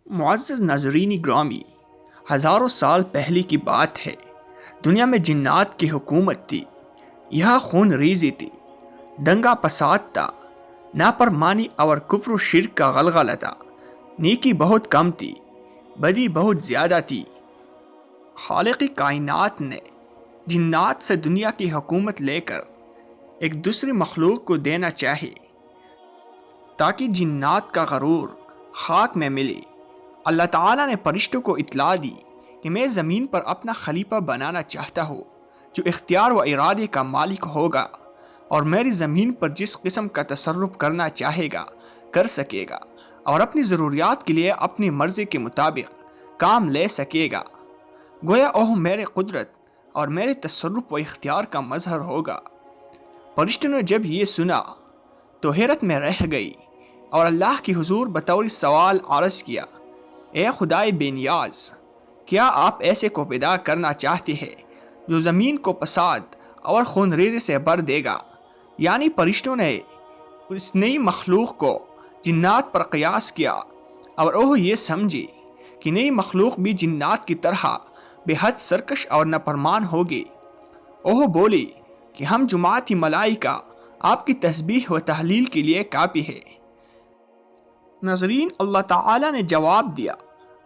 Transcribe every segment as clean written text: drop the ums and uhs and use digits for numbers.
معزز ناظرین گرامی، ہزاروں سال پہلے کی بات ہے۔ دنیا میں جنات کی حکومت تھی۔ یہاں خون ریزی تھی، دنگا فساد تھا، نافرمانی اور کفر و شرک کا غلغلہ تھا۔ نیکی بہت کم تھی، بدی بہت زیادہ تھی۔ خالق کائنات نے جنات سے دنیا کی حکومت لے کر ایک دوسری مخلوق کو دینا چاہے تاکہ جنات کا غرور خاک میں ملے۔ اللہ تعالیٰ نے فرشتوں کو اطلاع دی کہ میں زمین پر اپنا خلیفہ بنانا چاہتا ہوں جو اختیار و ارادے کا مالک ہوگا اور میری زمین پر جس قسم کا تصرف کرنا چاہے گا کر سکے گا اور اپنی ضروریات کے لیے اپنی مرضی کے مطابق کام لے سکے گا۔ گویا اوہ میرے قدرت اور میرے تصرف و اختیار کا مظہر ہوگا۔ فرشتوں نے جب یہ سنا تو حیرت میں رہ گئی اور اللہ کی حضور بطور سوال عرض کیا، اے خدائے بے نیاز، کیا آپ ایسے کو پیدا کرنا چاہتے ہیں جو زمین کو فساد اور خون ریزی سے بھر دے گا؟ یعنی فرشتوں نے اس نئی مخلوق کو جنات پر قیاس کیا اور وہ یہ سمجھے کہ نئی مخلوق بھی جنات کی طرح بے حد سرکش اور نافرمان ہوگی۔ وہ بولی کہ ہم جماعتی ملائکہ آپ کی تسبیح و تحلیل کے لیے کافی ہے۔ ناظرین، اللہ تعالیٰ نے جواب دیا،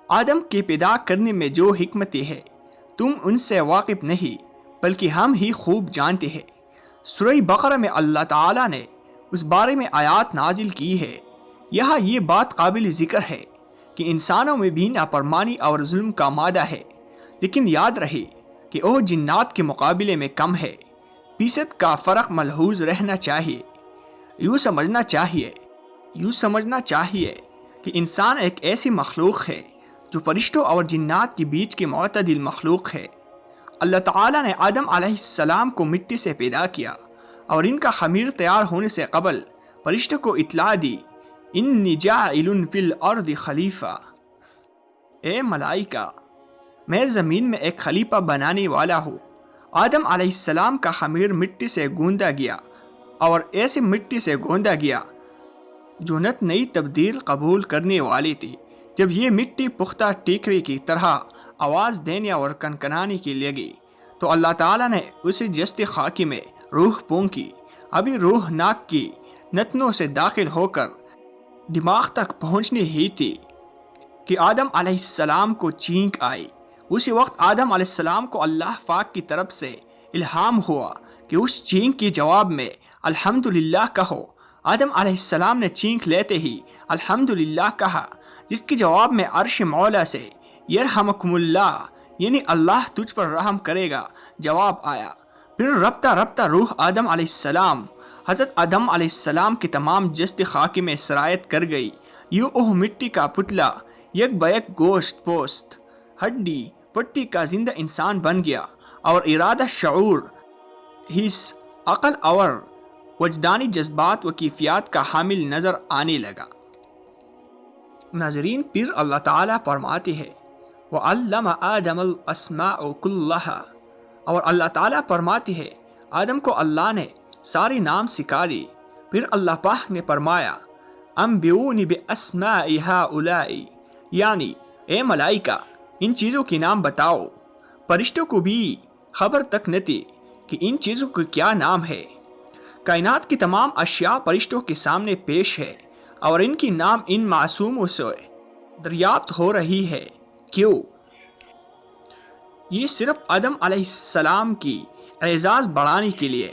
آدم کے پیدا کرنے میں جو حکمتیں ہے تم ان سے واقف نہیں بلکہ ہم ہی خوب جانتے ہیں۔ سورہ بقرہ میں اللہ تعالیٰ نے اس بارے میں آیات نازل کی ہے۔ یہاں یہ بات قابل ذکر ہے کہ انسانوں میں بھی نافرمانی اور ظلم کا مادہ ہے، لیکن یاد رہے کہ وہ جنات کے مقابلے میں کم ہے۔ فیصد کا فرق ملحوظ رہنا چاہیے۔ یوں سمجھنا چاہیے کہ انسان ایک ایسی مخلوق ہے جو فرشتوں اور جنات کے بیچ کی معتدل مخلوق ہے۔ اللہ تعالیٰ نے آدم علیہ السلام کو مٹی سے پیدا کیا اور ان کا خمیر تیار ہونے سے قبل فرشتوں کو اطلاع دی، انی جاعل فی الارض خلیفہ، اے ملائکہ، میں زمین میں ایک خلیفہ بنانے والا ہوں۔ آدم علیہ السلام کا خمیر مٹی سے گوندا گیا اور ایسے مٹی سے گوندا گیا جو نئی تبدیل قبول کرنے والی تھی۔ جب یہ مٹی پختہ ٹیکری کی طرح آواز دینے اور کنکنانے کی لگی تو اللہ تعالیٰ نے اسے جست خاکی میں روح پونکی۔ ابھی روح ناک کی نتنوں سے داخل ہو کر دماغ تک پہنچنی ہی تھی کہ آدم علیہ السلام کو چینک آئی۔ اسی وقت آدم علیہ السلام کو اللہ پاک کی طرف سے الہام ہوا کہ اس چینک کے جواب میں الحمدللہ کہو۔ آدم علیہ السلام نے چینک لیتے ہی الحمدللہ کہا، جس کے جواب میں عرش مولا سے یرحمکم اللہ، یعنی اللہ تجھ پر رحم کرے گا، جواب آیا۔ پھر رفتہ رفتہ روح آدم علیہ السلام حضرت آدم علیہ السلام کی تمام جست خاکی میں سرایت کر گئی۔ یوں وہ مٹی کا پتلا یک بیک گوشت پوست ہڈی پٹی کا زندہ انسان بن گیا اور ارادہ، شعور، حس، عقل اور وجدانی جذبات و کیفیات کا حامل نظر آنے لگا۔ ناظرین، پھر اللہ تعالیٰ فرماتے ہیں وَعَلَّمَ آدَمَ الْأَسْمَاءَ كُلَّهَا، اور اللہ تعالیٰ فرماتے ہیں آدم کو اللہ نے سارے نام سکھا دی۔ پھر اللہ پاک نے فرمایا أَنْبِئُونِي بِأَسْمَاءِ هَؤُلَاءِ، یعنی اے ملائکہ ان چیزوں کے نام بتاؤ۔ فرشتوں کو بھی خبر تک نہ تھی کہ ان چیزوں کے کیا نام ہے۔ کائنات کی تمام اشیاء فرشتوں کے سامنے پیش ہے اور ان کی نام ان معصوموں سے دریافت ہو رہی ہے۔ کیوں؟ یہ صرف آدم علیہ السلام کی اعزاز بڑھانے کے لیے۔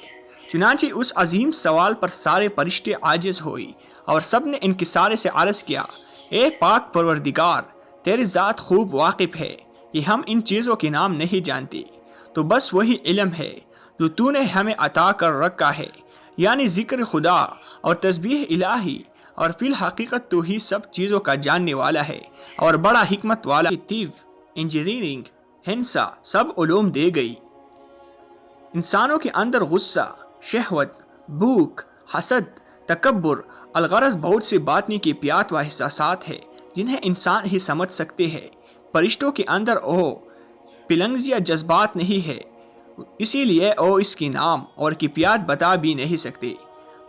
چنانچہ اس عظیم سوال پر سارے فرشتے عاجز ہوئی اور سب نے انکسارے سے عرض کیا، اے پاک پروردگار، تیری ذات خوب واقف ہے کہ ہم ان چیزوں کے نام نہیں جانتے، تو بس وہی علم ہے جو تو نے ہمیں عطا کر رکھا ہے، یعنی ذکر خدا اور تسبیح الہی، اور فی الحقیقت تو ہی سب چیزوں کا جاننے والا ہے اور بڑا حکمت والا۔ طب، انجینئرنگ، ہندسہ سب علوم دے گئی۔ انسانوں کے اندر غصہ، شہوت، بھوک، حسد، تکبر، الغرض بہت سے باطنی کیفیات و احساسات ہیں جنہیں انسان ہی سمجھ سکتے ہیں۔ فرشتوں کے اندر وہ فیلنگز یا جذبات نہیں ہے، اسی لیے وہ اس کے نام اور کیفیات بتا بھی نہیں سکتے۔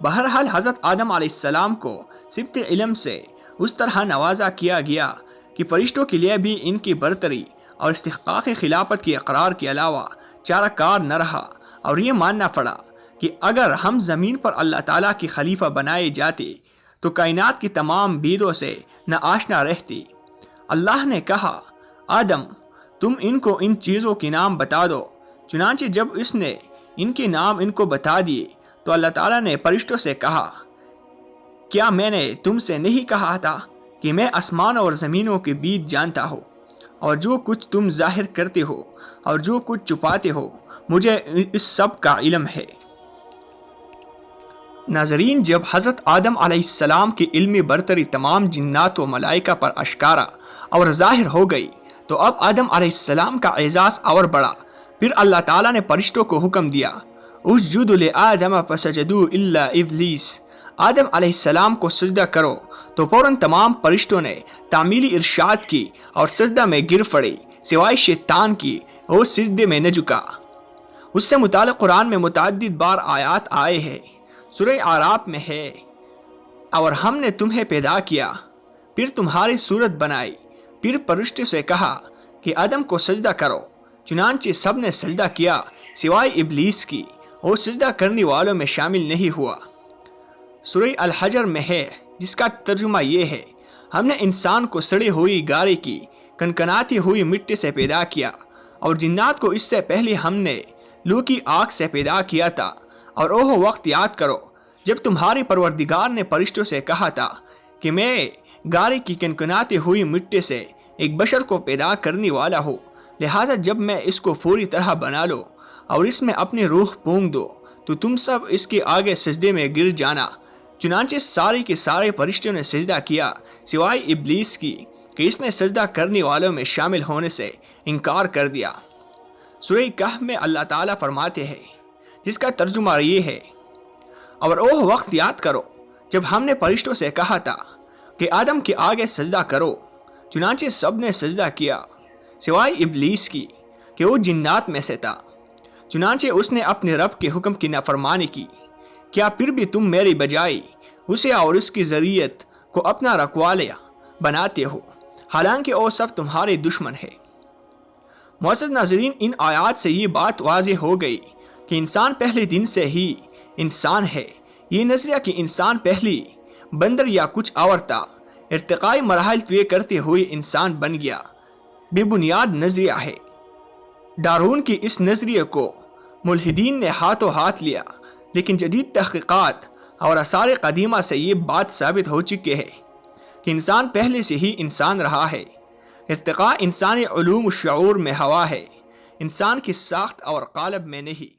بہرحال حضرت آدم علیہ السلام کو صفت علم سے اس طرح نوازا کیا گیا کہ فرشتوں کے لیے بھی ان کی برتری اور استحقاق خلافت کے اقرار کے علاوہ چارہ کار نہ رہا، اور یہ ماننا پڑا کہ اگر ہم زمین پر اللہ تعالیٰ کی خلیفہ بنائے جاتے تو کائنات کی تمام بیدوں سے نہ آشنا رہتی۔ اللہ نے کہا، آدم تم ان کو ان چیزوں کے نام بتا دو۔ چنانچہ جب اس نے ان کے نام ان کو بتا دیے تو اللہ تعالیٰ نے فرشتوں سے کہا، کیا میں نے تم سے نہیں کہا تھا کہ میں آسمان اور زمینوں کے بیچ جانتا ہوں، اور جو کچھ تم ظاہر کرتے ہو اور جو کچھ چھپاتے ہو مجھے اس سب کا علم ہے۔ ناظرین، جب حضرت آدم علیہ السلام کی علمی برتری تمام جنات و ملائکہ پر اشکارا اور ظاہر ہو گئی تو اب آدم علیہ السلام کا اعزاز اور بڑھا۔ پھر اللہ تعالیٰ نے فرشتوں کو حکم دیا، اسجدوا لآدم فسجدوا الا ابلیس، آدم علیہ السلام کو سجدہ کرو، تو فوراً تمام فرشتوں نے تعمیلی ارشاد کی اور سجدہ میں گر پڑے سوائے شیطان کی، وہ سجدے میں نہ جھکا۔ اس سے متعلق قرآن میں متعدد بار آیات آئے ہیں۔ سورہ اعراف میں ہے، اور ہم نے تمہیں پیدا کیا، پھر تمہاری صورت بنائی، پھر فرشتوں سے کہا کہ آدم کو سجدہ کرو، چنانچہ سب نے سجدہ کیا سوائے ابلیس کی، وہ سجدہ کرنے والوں میں شامل نہیں ہوا۔ سورہ الحجر میں ہے، جس کا ترجمہ یہ ہے، ہم نے انسان کو سڑی ہوئی گارے کی کنکناتی ہوئی مٹی سے پیدا کیا، اور جنات کو اس سے پہلے ہم نے لو کی آگ سے پیدا کیا تھا، اور وہ وقت یاد کرو جب تمہارے پروردگار نے فرشتوں سے کہا تھا کہ میں گارے کی کنکناتی ہوئی مٹی سے ایک بشر کو پیدا کرنے والا ہوں، لہٰذا جب میں اس کو پوری طرح بنا لو اور اس میں اپنی روح پونک دو تو تم سب اس کے آگے سجدے میں گر جانا۔ چنانچہ سارے کے سارے فرشتوں نے سجدہ کیا سوائے ابلیس کی کہ اس نے سجدہ کرنے والوں میں شامل ہونے سے انکار کر دیا۔ سورہ کہف میں اللہ تعالیٰ فرماتے ہیں، جس کا ترجمہ یہ ہے، اور وہ وقت یاد کرو جب ہم نے فرشتوں سے کہا تھا کہ آدم کے آگے سجدہ کرو، چنانچہ سب نے سجدہ کیا سوائے ابلیس کی کہ وہ جنات میں سے تھا، چنانچہ اس نے اپنے رب کے حکم کی نافرمانی کی۔ کیا پھر بھی تم میری بجائے اسے اور اس کی ذریت کو اپنا رکھوالا بناتے ہو، حالانکہ وہ سب تمہارے دشمن ہے۔ معزز ناظرین، ان آیات سے یہ بات واضح ہو گئی کہ انسان پہلے دن سے ہی انسان ہے۔ یہ نظریہ کہ انسان پہلی بندر یا کچھ اور تھا، ارتقائی مراحل طے کرتے ہوئے انسان بن گیا، بے بنیاد نظریہ ہے۔ ڈارون کی اس نظریے کو ملحدین نے ہاتھوں ہاتھ لیا، لیکن جدید تحقیقات اور آثار قدیمہ سے یہ بات ثابت ہو چکی ہے کہ انسان پہلے سے ہی انسان رہا ہے۔ ارتقاء انسانی علوم و شعور میں ہوا ہے، انسان کی ساخت اور قالب میں نہیں۔